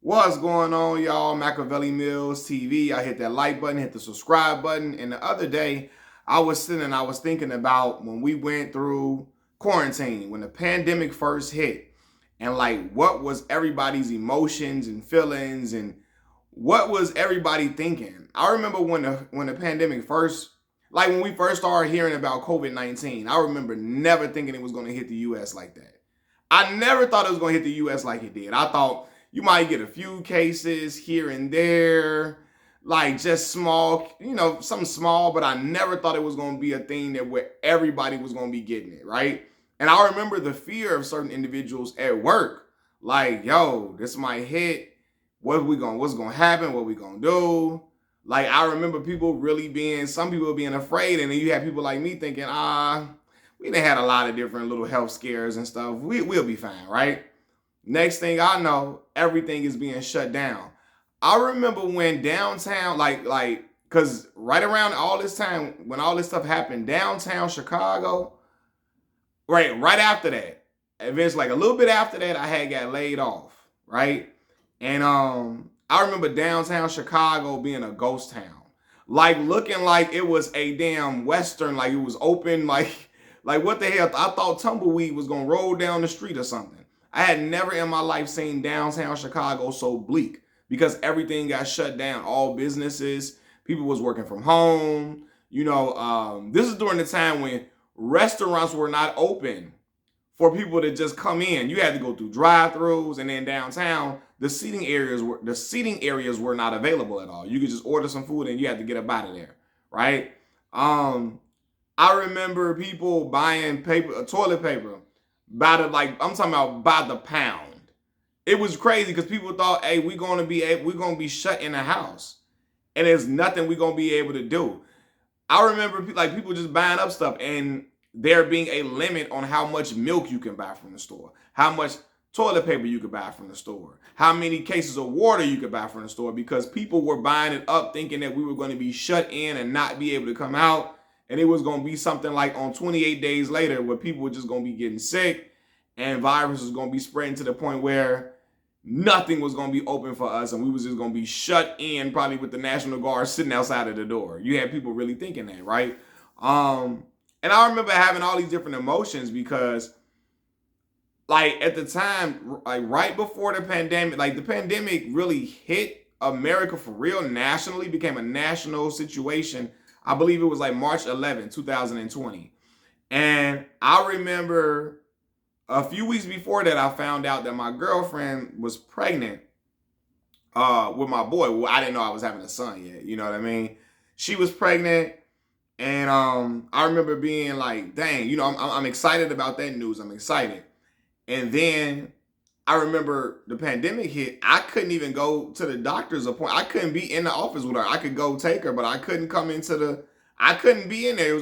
What's going on, y'all? Machiavelli Mills TV. I hit that like button, hit the subscribe button. And the other day, I was sitting and I was thinking about when we went through quarantine, when the pandemic first hit, and like what was everybody's emotions and feelings and what was everybody thinking? I remember when the pandemic first, like when we first started hearing about COVID-19, I remember never thinking it was going to hit the US like that. I never thought it was going to hit the US like it did. I thought you might get a few cases here and there, like just small, something small, but I never thought it was going to be a thing that where everybody was going to be getting it, right? And I remember the fear of certain individuals at work, like, yo, this might hit. What's going to happen? What we going to do? Like, I remember some people being afraid, and then you had people like me thinking, we done had a lot of different little health scares and stuff. We'll be fine, right? Next thing I know, everything is being shut down. I remember when downtown, cause right around all this time, when all this stuff happened, downtown Chicago, right after that, eventually, like a little bit after that, I had got laid off, right? And I remember downtown Chicago being a ghost town, like looking like it was a damn western, like it was open, like what the hell? I thought tumbleweed was gonna roll down the street or something. I had never in my life seen downtown Chicago so bleak because everything got shut down. All businesses, people was working from home. This is during the time when restaurants were not open for people to just come in. You had to go through drive-throughs, and then downtown, the seating areas were not available at all. You could just order some food and you had to get up out of there, right? I remember people buying toilet paper I'm talking about by the pound. It was crazy because people thought, hey, we're gonna be shut in the house, and there's nothing we're gonna be able to do. I remember people just buying up stuff, and there being a limit on how much milk you can buy from the store, how much toilet paper you could buy from the store, how many cases of water you could buy from the store, because people were buying it up thinking that we were going to be shut in and not be able to come out. And it was going to be something like on 28 days later where people were just going to be getting sick and virus was going to be spreading to the point where nothing was going to be open for us, and we was just going to be shut in, probably with the National Guard sitting outside of the door. You had people really thinking that, right? And I remember having all these different emotions because, like, at the time, like right before the pandemic really hit America for real nationally, became a national situation. I believe it was like March 11th, 2020. And I remember a few weeks before that, I found out that my girlfriend was pregnant with my boy. Well, I didn't know I was having a son yet. You know what I mean? She was pregnant. And I remember being like, dang, I'm excited about that news. I'm excited. And then I remember the pandemic hit. I couldn't even go to the doctor's appointment. I couldn't be in the office with her. I could go take her, but I couldn't I couldn't be in there.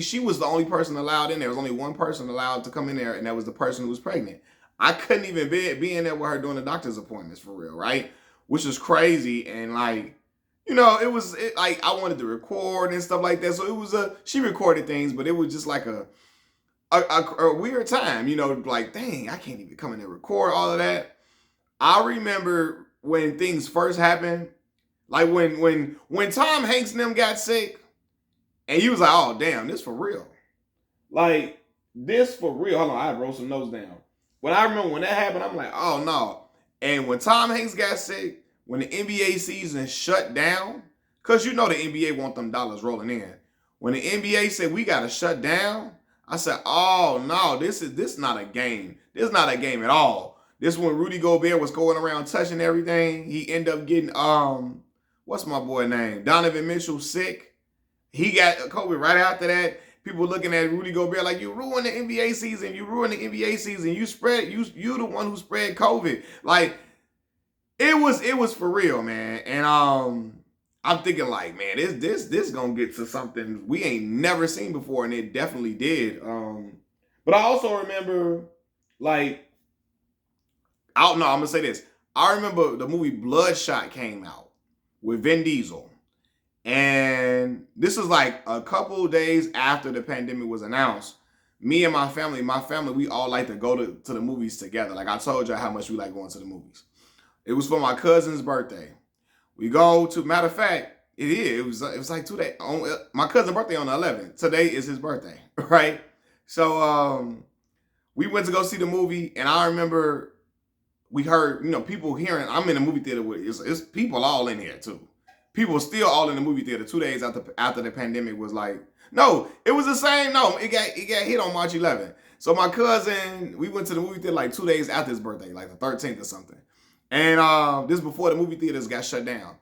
She was the only person allowed in there. There was only one person allowed to come in there, and that was the person who was pregnant. I couldn't even be in there with her doing the doctor's appointments for real, right? Which was crazy. And like I wanted to record and stuff like that. So she recorded things, but it was just like a weird time, like, dang, I can't even come in and record all of that. I remember when things first happened, like when Tom Hanks and them got sick, and you was like, oh damn, this for real. Like, this for real. Hold on, I wrote some notes down. When I remember when that happened, I'm like, oh no. And when Tom Hanks got sick, when the NBA season shut down, because the NBA want them dollars rolling in. When the NBA said we gotta shut down, I said, oh no, this not a game. This is not a game at all. This when Rudy Gobert was going around touching everything. He ended up getting what's my boy name? Donovan Mitchell sick. He got COVID right after that. People looking at Rudy Gobert like, you ruined the NBA season. You ruined the NBA season. You the one who spread COVID. Like, it was for real, man. And I'm thinking like, man, this gonna get to something we ain't never seen before, and it definitely did. But I also remember, like, I don't know, I'm gonna say this. I remember the movie Bloodshot came out with Vin Diesel. And this was like a couple days after the pandemic was announced. Me and my family, we all like to go to the movies together. Like I told you how much we like going to the movies. It was for my cousin's birthday. We go to, matter of fact, it is. It was like 2 days. My cousin's birthday on the 11th. Today is his birthday, right? So we went to go see the movie, and I remember we heard, people hearing. I'm in the movie theater with it's people all in here too. People still all in the movie theater 2 days after the pandemic was like. No, it was the same. No, it got hit on March 11th. So my cousin, we went to the movie theater like 2 days after his birthday, like the 13th or something. And this before the movie theaters got shut down.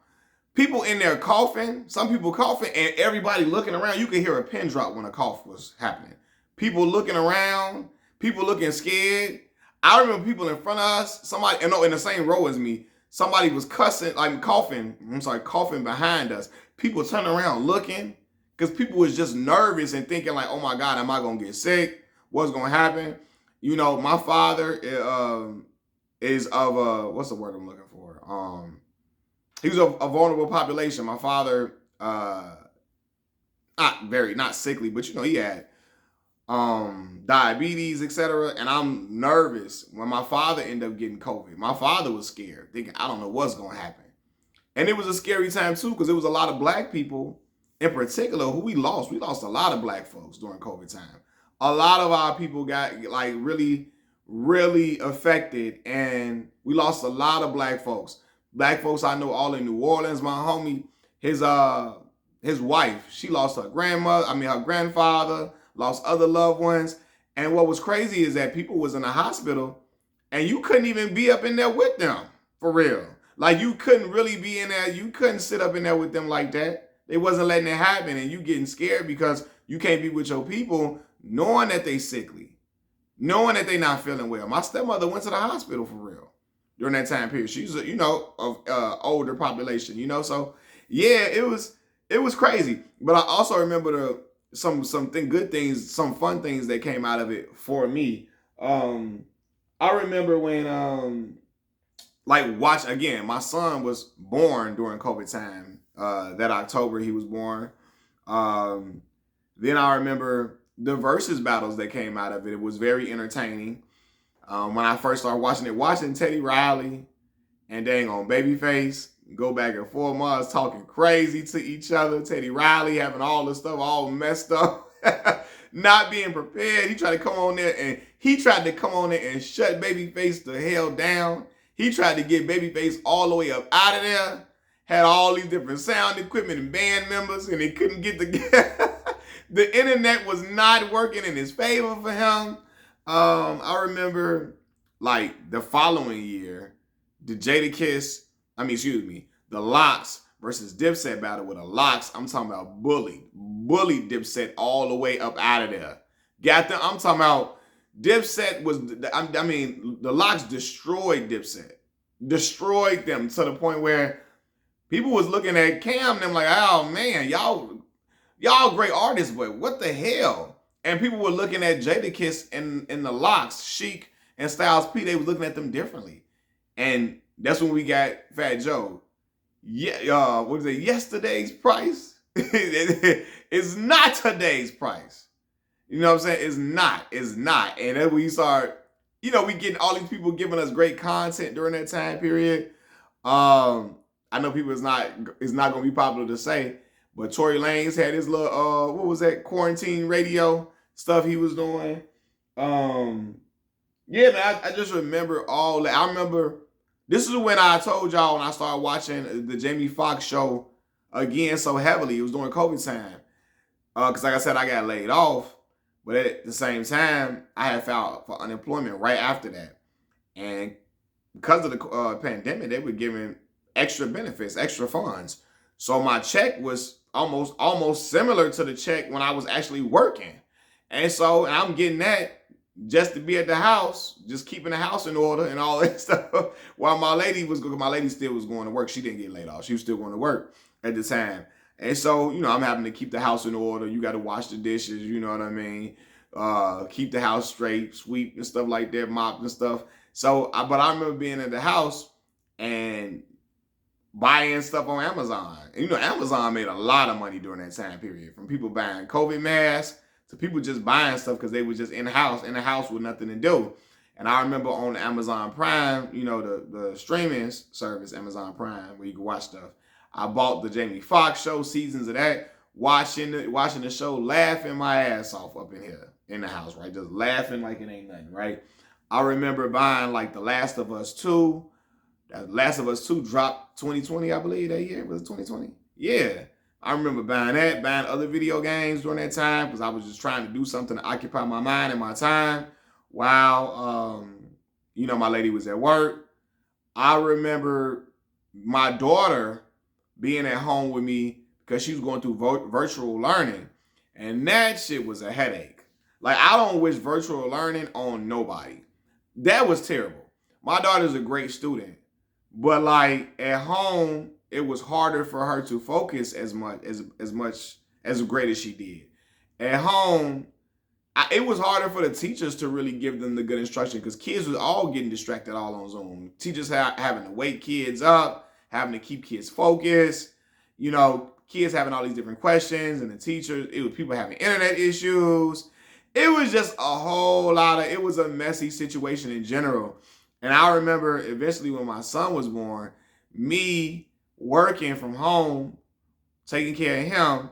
People in there coughing, some people coughing, and everybody looking around. You could hear a pin drop when a cough was happening. People looking around, people looking scared. I remember people in front of us, somebody, in the same row as me, somebody was coughing behind us. People turning around looking, because people was just nervous and thinking like, oh my God, am I going to get sick? What's going to happen? My father is of what's the word I'm looking for? He was a vulnerable population. My father, not sickly, but he had diabetes, etc. And I'm nervous when my father ended up getting COVID. My father was scared, thinking, I don't know what's going to happen. And it was a scary time too, because there was a lot of black people in particular who we lost. We lost a lot of black folks during COVID time. A lot of our people got like really, really affected, and we lost a lot of black folks. Black folks I know all in New Orleans. My homie, his wife, she lost her grandfather, lost other loved ones. And what was crazy is that people was in the hospital and you couldn't even be up in there with them, for real. Like you couldn't really be in there. You couldn't sit up in there with them like that. They wasn't letting it happen, and you getting scared because you can't be with your people knowing that they sickly, knowing that they not feeling well. My stepmother went to the hospital for real during that time period. She's of older population, So yeah, it was crazy. But I also remember some good things, some fun things that came out of it for me. I remember when my son was born during COVID time. That October he was born. Then I remember the versus battles that came out of it. It was very entertaining. When I first started watching Teddy Riley and dang on Babyface go back and forth, Mars talking crazy to each other. Teddy Riley having all the stuff all messed up, not being prepared. He tried to come on there and shut Babyface the hell down. He tried to get Babyface all the way up out of there. Had all these different sound equipment and band members, and they couldn't get together. The internet was not working in his favor for him. I remember, like, the following year, the Lox versus Dipset battle with the Lox. I'm talking about bullied Dipset all the way up out of there. Got them. I'm talking about Dipset the Lox destroyed Dipset. Destroyed them to the point where people was looking at Cam and them like, oh man, y'all great artists, but what the hell? And people were looking at Jadakiss and the Lox, Chic and Styles P. They were looking at them differently. And that's when we got Fat Joe. Yeah, what is it? Yesterday's price? It's not today's price. You know what I'm saying? It's not. And then we start, we getting all these people giving us great content during that time period. I know people it's not gonna be popular to say, but Tory Lanez had his little quarantine radio stuff he was doing. Yeah, man, I just remember all that. I remember this is when I told y'all when I started watching the Jamie Foxx show again so heavily. It was during COVID time. Because like I said, I got laid off, but at the same time, I had filed for unemployment right after that. And because of the pandemic, they were giving extra benefits, extra funds. So my check was almost similar to the check when I was actually working. And I'm getting that just to be at the house, just keeping the house in order and all that stuff. While my lady still was going to work. She didn't get laid off. She was still going to work at the time. And so, I'm having to keep the house in order. You got to wash the dishes, you know what I mean? Keep the house straight, sweep and stuff like that, mop and stuff. So, but I remember being at the house and buying stuff on Amazon. And, Amazon made a lot of money during that time period, from people buying COVID masks to people just buying stuff because they were just in the house with nothing to do. And I remember on Amazon Prime, you know, the streaming service, Amazon Prime, where you can watch stuff. I bought the Jamie Foxx show, seasons of that, watching the show, laughing my ass off up in here in the house, right? Just laughing like it ain't nothing, right? I remember buying like The Last of Us 2. That Last of Us 2 dropped 2020, I believe, that year. Was it 2020? Yeah. I remember buying that, buying other video games during that time because I was just trying to do something to occupy my mind and my time while, you know, my lady was at work. I remember my daughter being at home with me because she was going through virtual learning. And that shit was a headache. Like, I don't wish virtual learning on nobody. That was terrible. My daughter's a great student. But like at home, it was harder for her to focus as much as great as she did. At home, it was harder for the teachers to really give them the good instruction because kids was all getting distracted all on Zoom. Teachers having to wake kids up, having to keep kids focused. You know, kids having all these different questions, and the teachers, it was people having internet issues. It was just a whole lot of, it was a messy situation in general. And I remember eventually when my son was born, me working from home, taking care of him,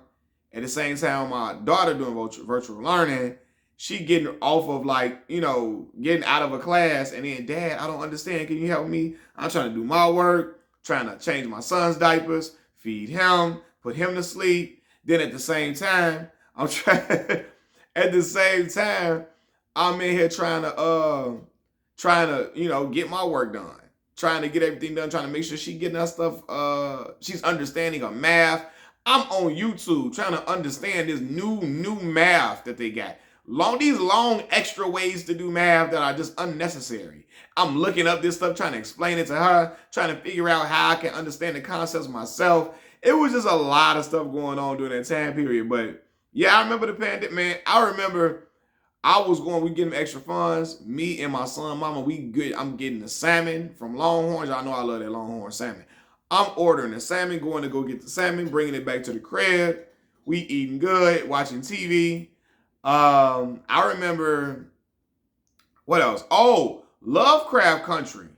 at the same time my daughter doing virtual learning, she getting off of like, you know, getting out of a class and then, Dad, I don't understand. Can you help me? I'm trying to do my work, trying to change my son's diapers, feed him, put him to sleep. Then at the same time, I'm I'm in here trying to, you know, get my work done, trying to get everything done, trying to make sure she's getting her stuff, she's understanding her math. I'm on YouTube trying to understand this new math that they got. These long extra ways to do math that are just unnecessary. I'm looking up this stuff, trying to explain it to her, trying to figure out how I can understand the concepts myself. It was just a lot of stuff going on during that time period. But yeah, I remember the pandemic, man. I remember we getting extra funds. Me and my son, mama, I'm getting the salmon from Longhorns. Y'all know I love that Longhorn salmon. I'm ordering the salmon, going to go get the salmon, bringing it back to the crib. We eating good, watching TV. I remember, what else? Oh, Lovecraft Country.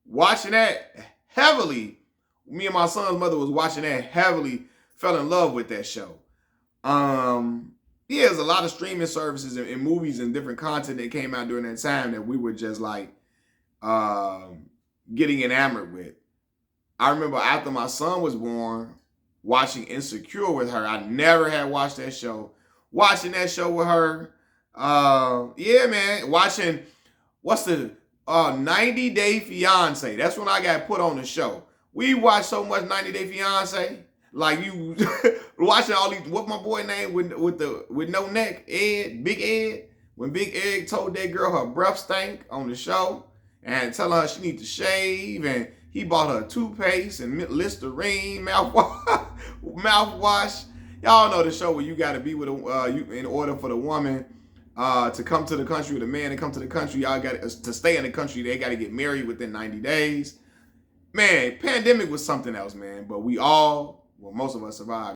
Watching that heavily. Me and my son's mother was watching that heavily. Fell in love with that show. Yeah, there's a lot of streaming services and movies and different content that came out during that time that we were just like getting enamored with. I remember after my son was born, watching Insecure with her. I never had watched that show. Watching that show with her. Yeah, man. Watching, what's the 90 Day Fiance. That's when I got put on the show. We watched so much 90 Day Fiance. Like you watching all these, what my boy name with no neck, Big Ed. When Big Ed told that girl her breath stank on the show and telling her she needs to shave, and he bought her toothpaste and Listerine mouthwash. Y'all know the show where you got to be with in order for the woman to come to the country, or the man to come to the country. Y'all got to stay in the country. They got to get married within 90 days. Man, pandemic was something else, man. But most of us survived.